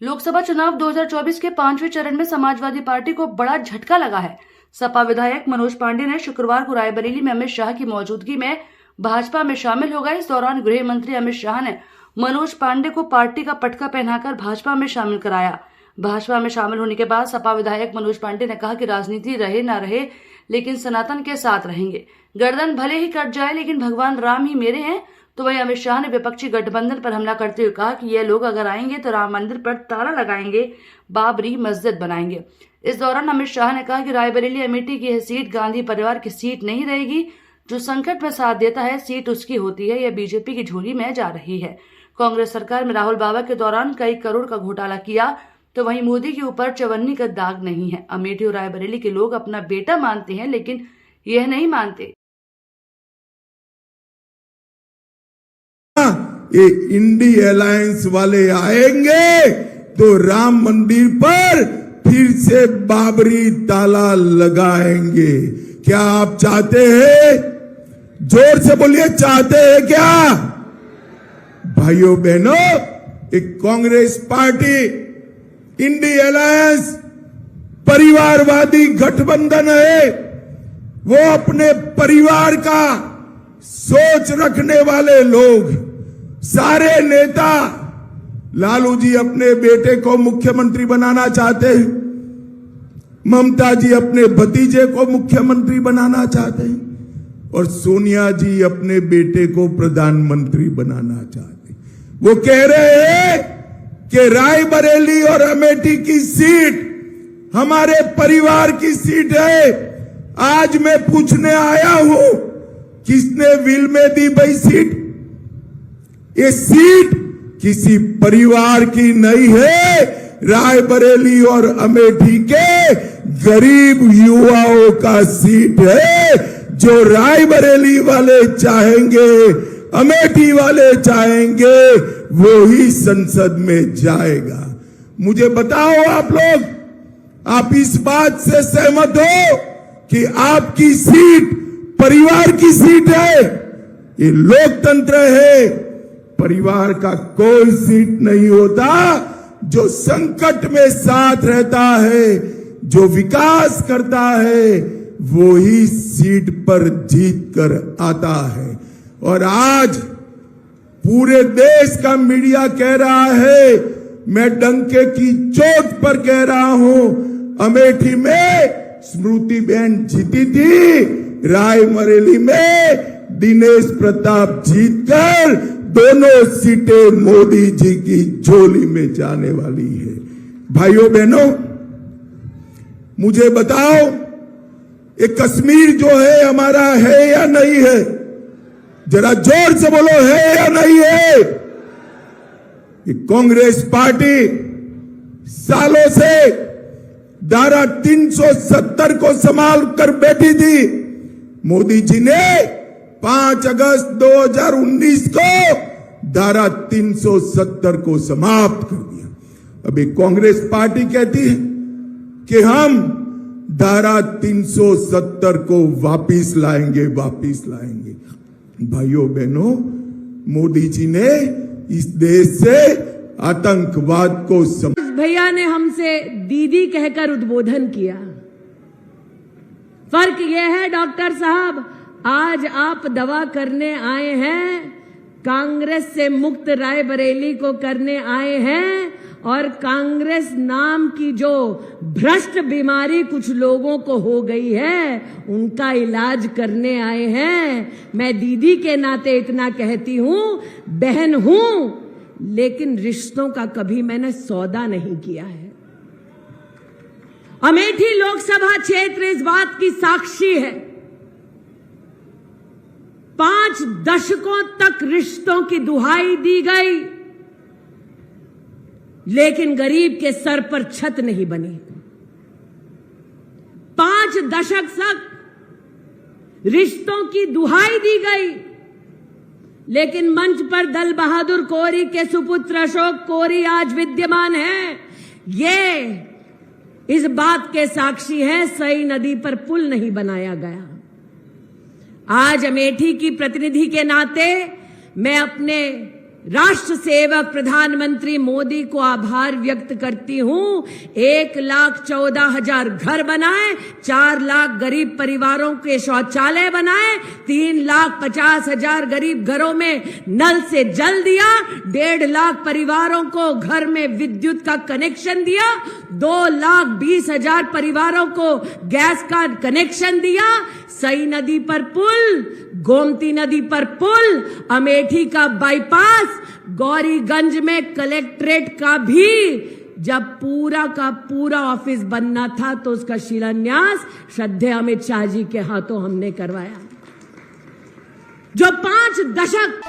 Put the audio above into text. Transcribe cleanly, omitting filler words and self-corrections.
लोकसभा चुनाव 2024 के 5वें चरण में समाजवादी पार्टी को बड़ा झटका लगा है। सपा विधायक मनोज पांडे ने शुक्रवार को रायबरेली में अमित शाह की मौजूदगी में भाजपा में शामिल हो गए। इस दौरान गृह मंत्री अमित शाह ने मनोज पांडे को पार्टी का पटका पहनाकर भाजपा में शामिल कराया। भाजपा में शामिल होने के बाद सपा विधायक मनोज पांडे ने कहा कि राजनीति रहे ना रहे, लेकिन सनातन के साथ रहेंगे। गर्दन भले ही कट जाए, लेकिन भगवान राम ही मेरे हैं। तो वहीं अमित शाह ने विपक्षी गठबंधन पर हमला करते हुए कहा कि ये लोग अगर आएंगे तो राम मंदिर पर ताला लगाएंगे, बाबरी मस्जिद बनाएंगे। इस दौरान अमित शाह ने कहा कि रायबरेली अमेठी की यह सीट गांधी परिवार की सीट नहीं रहेगी। जो संकट में साथ देता है, सीट उसकी होती है। यह बीजेपी की झोली में जा रही है। कांग्रेस सरकार में राहुल बाबा के दौरान कई करोड़ का घोटाला किया, तो वहीं मोदी के ऊपर चवन्नी का दाग नहीं है। अमेठी और रायबरेली के लोग अपना बेटा मानते हैं, लेकिन यह नहीं मानते ये इंडी अलायंस वाले आएंगे तो राम मंदिर पर फिर से बाबरी ताला लगाएंगे। क्या आप चाहते हैं? जोर से बोलिए, चाहते हैं क्या? भाइयों बहनों, एक कांग्रेस पार्टी इंडी अलायंस परिवारवादी गठबंधन है। वो अपने परिवार का सोच रखने वाले लोग, सारे नेता लालू जी अपने बेटे को मुख्यमंत्री बनाना चाहते हैं, ममता जी अपने भतीजे को मुख्यमंत्री बनाना चाहते हैं, और सोनिया जी अपने बेटे को प्रधानमंत्री बनाना चाहते हैं। वो कह रहे हैं कि रायबरेली और अमेठी की सीट हमारे परिवार की सीट है। आज मैं पूछने आया हूं, किसने विल में दी भाई सीट? ये सीट किसी परिवार की नहीं है, रायबरेली और अमेठी के गरीब युवाओं का सीट है। जो रायबरेली वाले चाहेंगे, अमेठी वाले चाहेंगे, वो ही संसद में जाएगा। मुझे बताओ, आप लोग, आप इस बात से सहमत हो कि आपकी सीट परिवार की सीट है? ये लोकतंत्र है। परिवार का कोई सीट नहीं होता। जो संकट में साथ रहता है, जो विकास करता है, वो ही सीट पर जीत कर आता है। और आज पूरे देश का मीडिया कह रहा है, मैं डंके की चोट पर कह रहा हूं, अमेठी में स्मृति बहन जीती थी, रायबरेली में दिनेश प्रताप जीतकर दोनों सीटें मोदी जी की झोली में जाने वाली है। भाइयों बहनों, मुझे बताओ, ये कश्मीर जो है हमारा है या नहीं है? जरा जोर से बोलो, है या नहीं है? ये कांग्रेस पार्टी सालों से धारा 370 को संभाल कर बैठी थी। मोदी जी ने 5 अगस्त 2019 को धारा 370 को समाप्त कर दिया। अभी कांग्रेस पार्टी कहती है कि हम धारा 370 को वापिस लाएंगे। भाइयों बहनों, मोदी जी ने इस देश से आतंकवाद को भैया ने हमसे दीदी कहकर उद्बोधन किया। फर्क यह है डॉक्टर साहब, आज आप दवा करने आए हैं, कांग्रेस से मुक्त रायबरेली को करने आए हैं, और कांग्रेस नाम की जो भ्रष्ट बीमारी कुछ लोगों को हो गई है, उनका इलाज करने आए हैं। मैं दीदी के नाते इतना कहती हूं, बहन हूं, लेकिन रिश्तों का कभी मैंने सौदा नहीं किया है। अमेठी लोकसभा क्षेत्र इस बात की साक्षी है। 5 दशकों तक रिश्तों की दुहाई दी गई, लेकिन गरीब के सर पर छत नहीं बनी। 5 दशक तक रिश्तों की दुहाई दी गई, लेकिन मंच पर दल बहादुर कोरी के सुपुत्र अशोक कोरी आज विद्यमान हैं। ये इस बात के साक्षी है, सई नदी पर पुल नहीं बनाया गया। आज अमेठी की प्रतिनिधि के नाते मैं अपने राष्ट्र सेवक प्रधानमंत्री मोदी को आभार व्यक्त करती हूं। 1,14,000 घर बनाए, 4 लाख गरीब परिवारों के शौचालय बनाए, 3,50,000 गरीब घरों में नल से जल दिया, 1.5 लाख परिवारों को घर में विद्युत का कनेक्शन दिया, 2,20,000 परिवारों को गैस का कनेक्शन दिया, सई नदी पर पुल, गोमती नदी पर पुल, अमेठी का बाईपास, गौरीगंज में कलेक्ट्रेट का भी जब पूरा का पूरा ऑफिस बनना था तो उसका शिलान्यास श्रद्धेय अमित शाह जी के हाथों हमने करवाया। जो 5 दशक